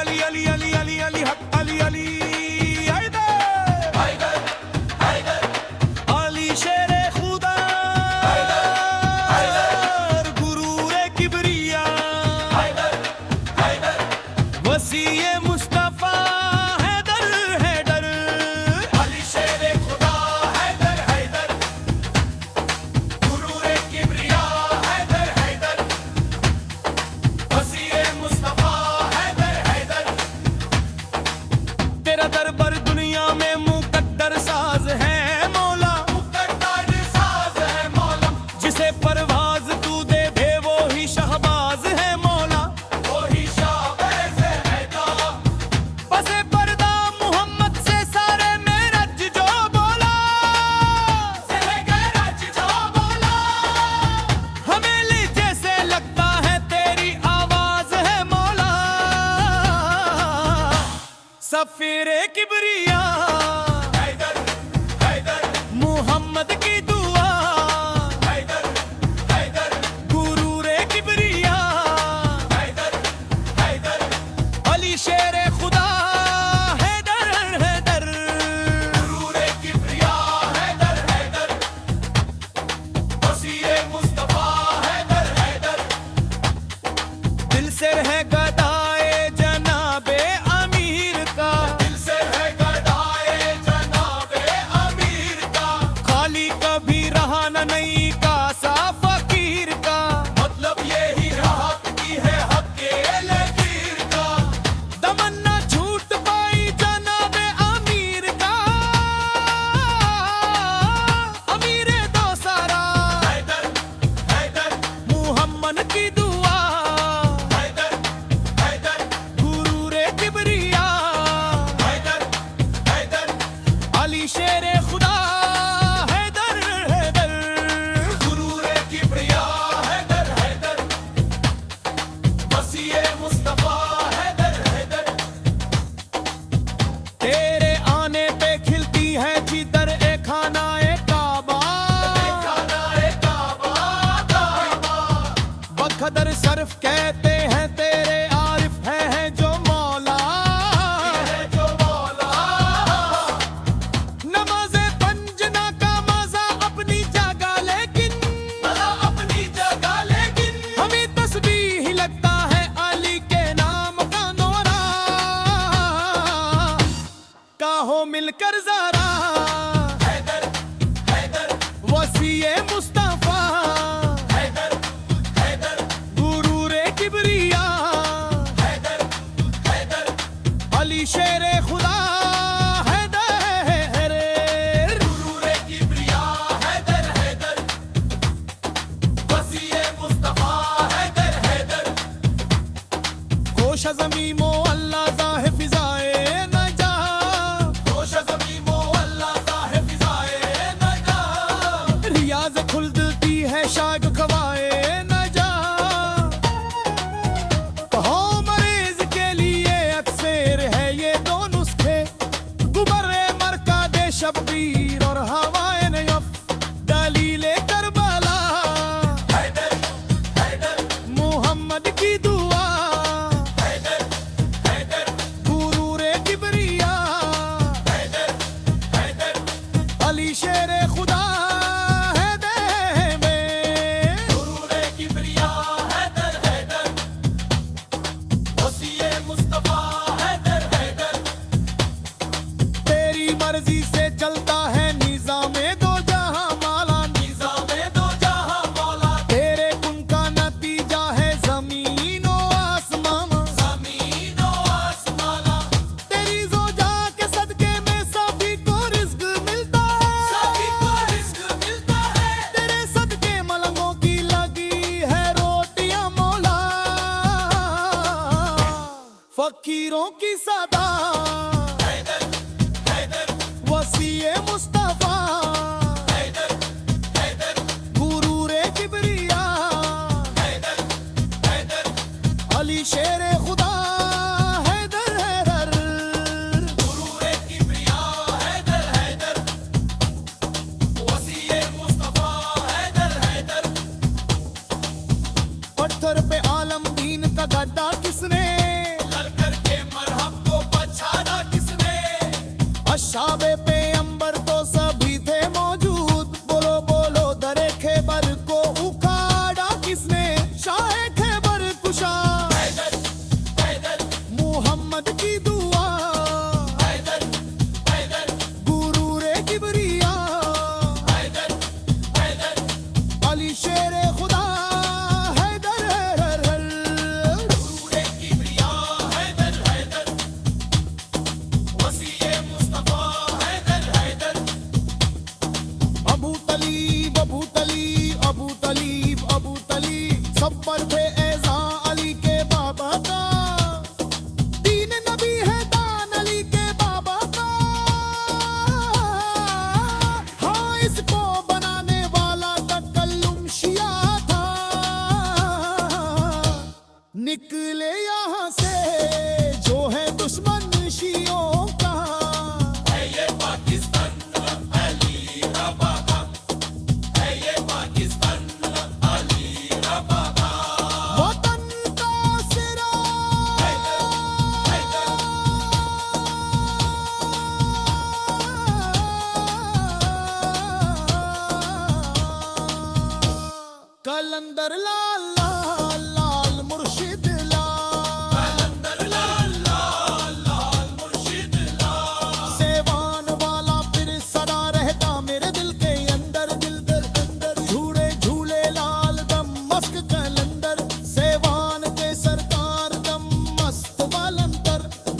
अली अली अली अली अली हक अली अली हैदर हैदर हैदर अली शेरे खुदा हैदर हैदर गुरूरे किबरिया हैदर हैदर वसीए मुस्तफा हैदर हैदर अली शेरे खुदा हैदर हैदर गुरूरे किबरिया हैदर हैदर वसीए मुस्तफा तेरा दरबार दुनिया में मुकद्दर साज है मौला, मुकद्दर साज है मौला। जिसे परवाज तू दे दे वो ही शहबाज है मौला, वो ही शाहबाज है मौला। पसे पर्दा मोहम्मद से सारे मेरज जो बोला, सारे मेरज जो बोला। हमें जैसे लगता है तेरी आवाज है मौला। सफीरे किबरिया हैदर हैदर मोहम्मद की दुआ हैदर हैदर गुरूरे किबरिया हैदर हैदर अली शेरे खुदा हैदर हैदर गुरूरे किबरिया हैदर हैदर वसीए मुस्तफा हैदर हैदर दिल से है गदाए जनाबे नहीं कासा फकीर का मतलब यही राहत की है हक के लकीर का तमन्ना झूठ पाई जनाबे अमीर का अमीर दो सारा हैदर हैदर मोहम्मद की दुआ हैदर हैदर गुरूरे किबरिया हैदर हैदर अली शेरे खुदा तेरे आने पे खिलती है जिधर एक खाना एक काबा बखदर सरफ कहते हैं तेरे आरिफ है जो मौला नमाज़े पंजना का मजा अपनी जगह लेकिन हमें तस्बीह ही लगता है अली के नाम का नोरा काहो मिलकर ज़रा हैदर हैदर वसीए मुस्तफा हैदर हैदर गुरूरे किबरिया हैदर हैदर अली शेरे खुदा हैदर गुरूरे किबरिया हैदर हैदर वसीए मुस्तफा हैदर हैदर कोश ज़मीं मो अल्लाह ज़ाहिर फिज़ाए खुलती है शाग खवाए न जा हो मरीज के लिए अक्सर है ये दो नुस्खे गुबर्रे मरका दे शब्बीर और हवाए नयफ दलीले करबला हैदर हैदर मोहम्मद की दुआ हैदर हैदर गुरूरे किबरिया हैदर हैदर अली शेरे खुदा मर्जी से चलता है निज़ामे दो जहां मौला तेरे कुन का नतीजा है ज़मीन और आसमान तेरी ज़ोजा के सदके में सभी को रिज़्क़ मिलता है तेरे सदके मलंगों की लगी है रोटियां मौला फकीरों की सदा वसीए मुस्तफा हैदर हैदर गुरूरे किबरिया हैदर हैदर अली शेरे खुदा हैदर हैदर गुरूरे किबरिया हैदर हैदर वसीए मुस्तफा हैदर हैदर पत्थर पे आलम दीन का गड्ढा किसने लड़ करके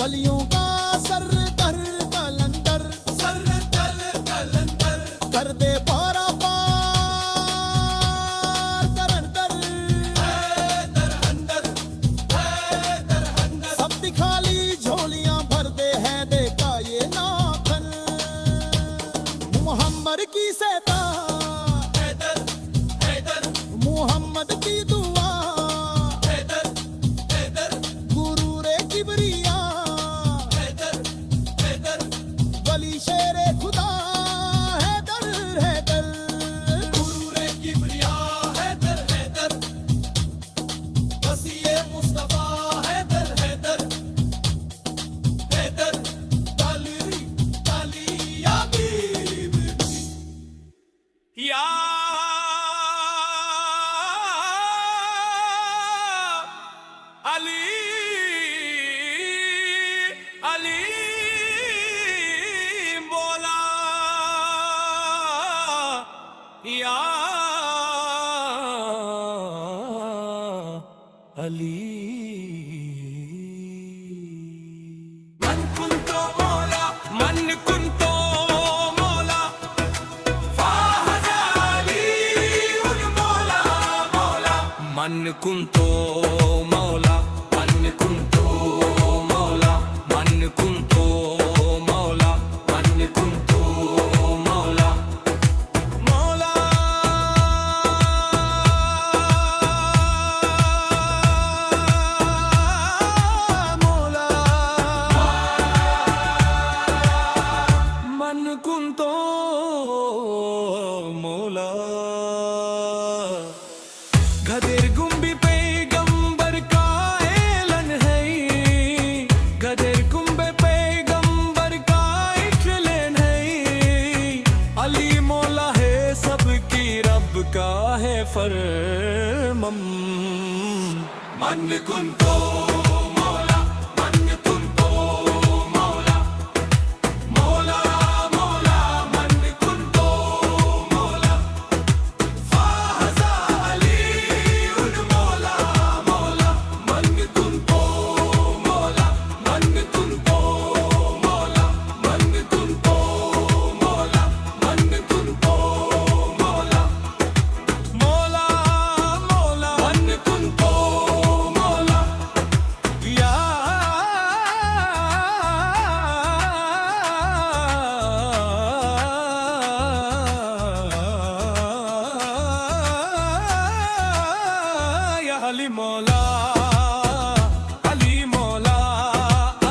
वलियों का सरदार कलंदर, कलंदर कर दे पारा पार करंदर, सब दिखाली झोलियां भर दे है देखा ये नाखन मोहम्मद की सेता, मोहम्मद की दुआ, गुरूरे किबरिया, वली शेरे खुदा हैदर, हैदर गुरूरे किबरिया, हैदर हैदर वसीए मुस्तफा, हैदर हैदर हैदर ताली ताली या बीबी या अली अली बोला या अली मन कुंतो मौला, मन कुंतो मौला, फाहजा अली उन मौला, मौला मन कुंतो मौला, मन कुंतो मौला, मन कुंतो मौला, मन कुंतो मौला, मौला मौला मन कुंतो मौला गदेर गुम्बी पैगंबर का ऐलन है, गदेर गुम्बे पैगंबर का ऐलन है, अली मौला है सबकी रब का है फरमान मन कुंतो मौला, मन कुंतो मौला, मौला मौला मन कुंतो मौला, फाहजा अली उन मौला, मौला मन कुंतो मौला, मन कुंतो मौला, मन कुंतो मौला, मन कुंतो मौला, मौला मौला मन कुंतो मौला या या अली मौला, अली मौला,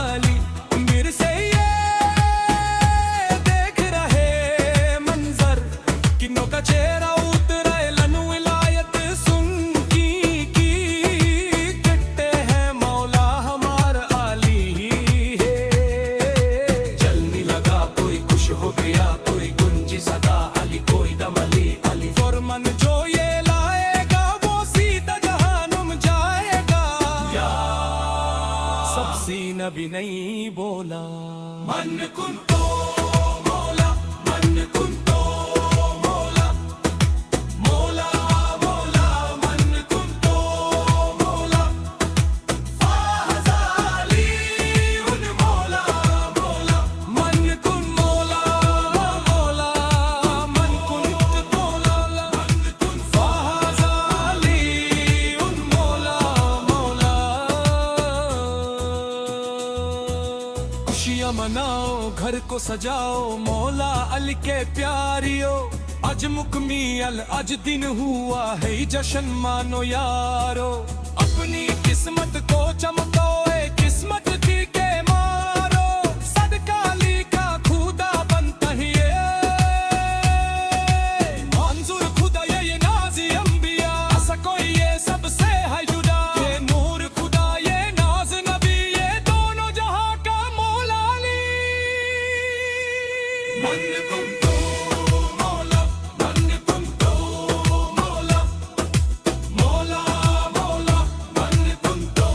अली मेरे से ये देख रहे मंजर किन्नों का चेहरा उतरा लनु विलायत सुन की कट्टे हैं मौला हमारा अली है, चलने लगा कोई खुश हो गया, कोई गुंजी सदा अली, कोई दम अली, अली फरमान जो ये लाएगा वो सीधा जहानुम जाएगा या सबसे नबी नहीं बोला मन कुंतो मौला, मन कुंतो मौला, मौला मौला मन कुंतो मौला, फाहजा अली उन मौला, मौला मन कुन मौला, मौला मन कुंत मौला, मन कुन फाहजा अली उन मौला, मौला खुशियां मनाओ घर को सजाओ मौला अली के प्यारियो, आज मुकम्मिल आज दिन हुआ है जश्न मानो यारो, अपनी किस्मत को चमकाओ ए किस्मत की के मारो, सदका अली का खुदा बनता ही ये मंजूर खुदा ये नाज़ी अंबिया, ऐसा कोई ये सबसे है जुदा, ये नूर खुदा ये नाज नबी, ये दोनों जहां का मौला अली मन कुंतो मौला, मन कुंतो मौला, मौला मौला मन कुंतो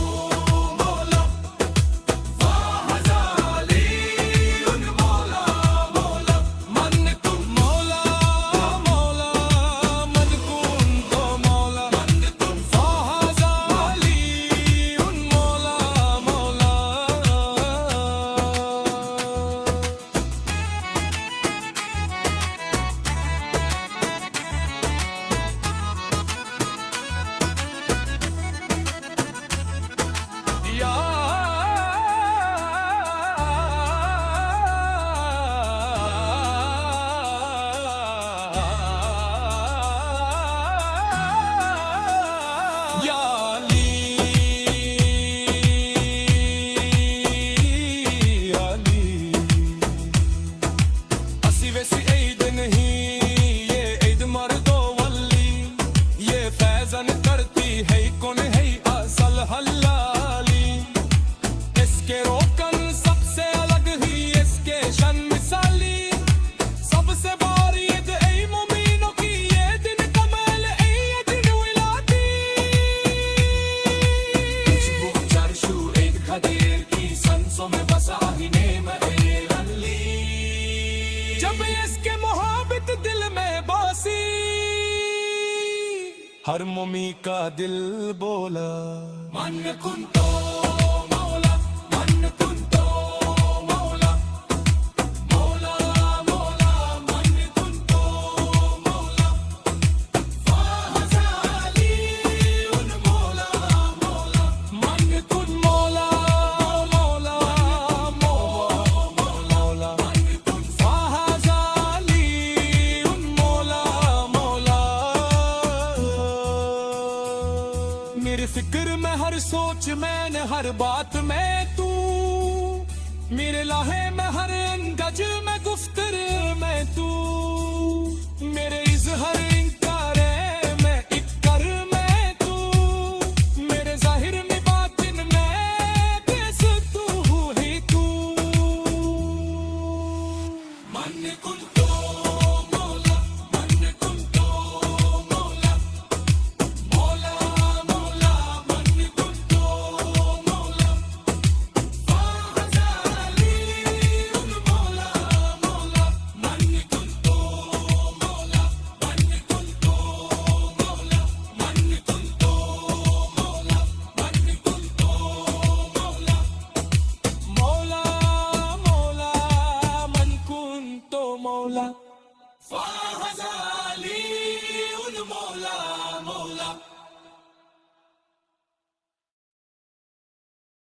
मौला, फाहजा अली उन मौला, मौला मन कुं मौला, मौला मन कुंतो मौला, मन कुं फाहजा अली उन मौला, मौला हर मोमी का दिल बोला मन कुंतो मौला मन कुंतो मौला मौला मौला मन कुंतो मौला फाज़ाली उन मौला मौला मन कुन मौला मौला मौला मन कुन फाज़ाली उन मौला मौला मेरे फिक्र में हर सोच में न हर बात में तू मेरे लाहे में हर गज में गुफ्तर में तू मेरे इज़हर इंकारे में इक्कर में तू मेरे जाहिर में बातिन में किस तू ही तू मन कुंतो मौला मन कुंतो मौला मौला मौला मन कुंतो मौला फाज़ाली उन मौला मौला मन कुंतो मौला मन कुंतो मौला मन कुंतो मौला मन कुंतो मौला मौला मौला मन कुंतो मौला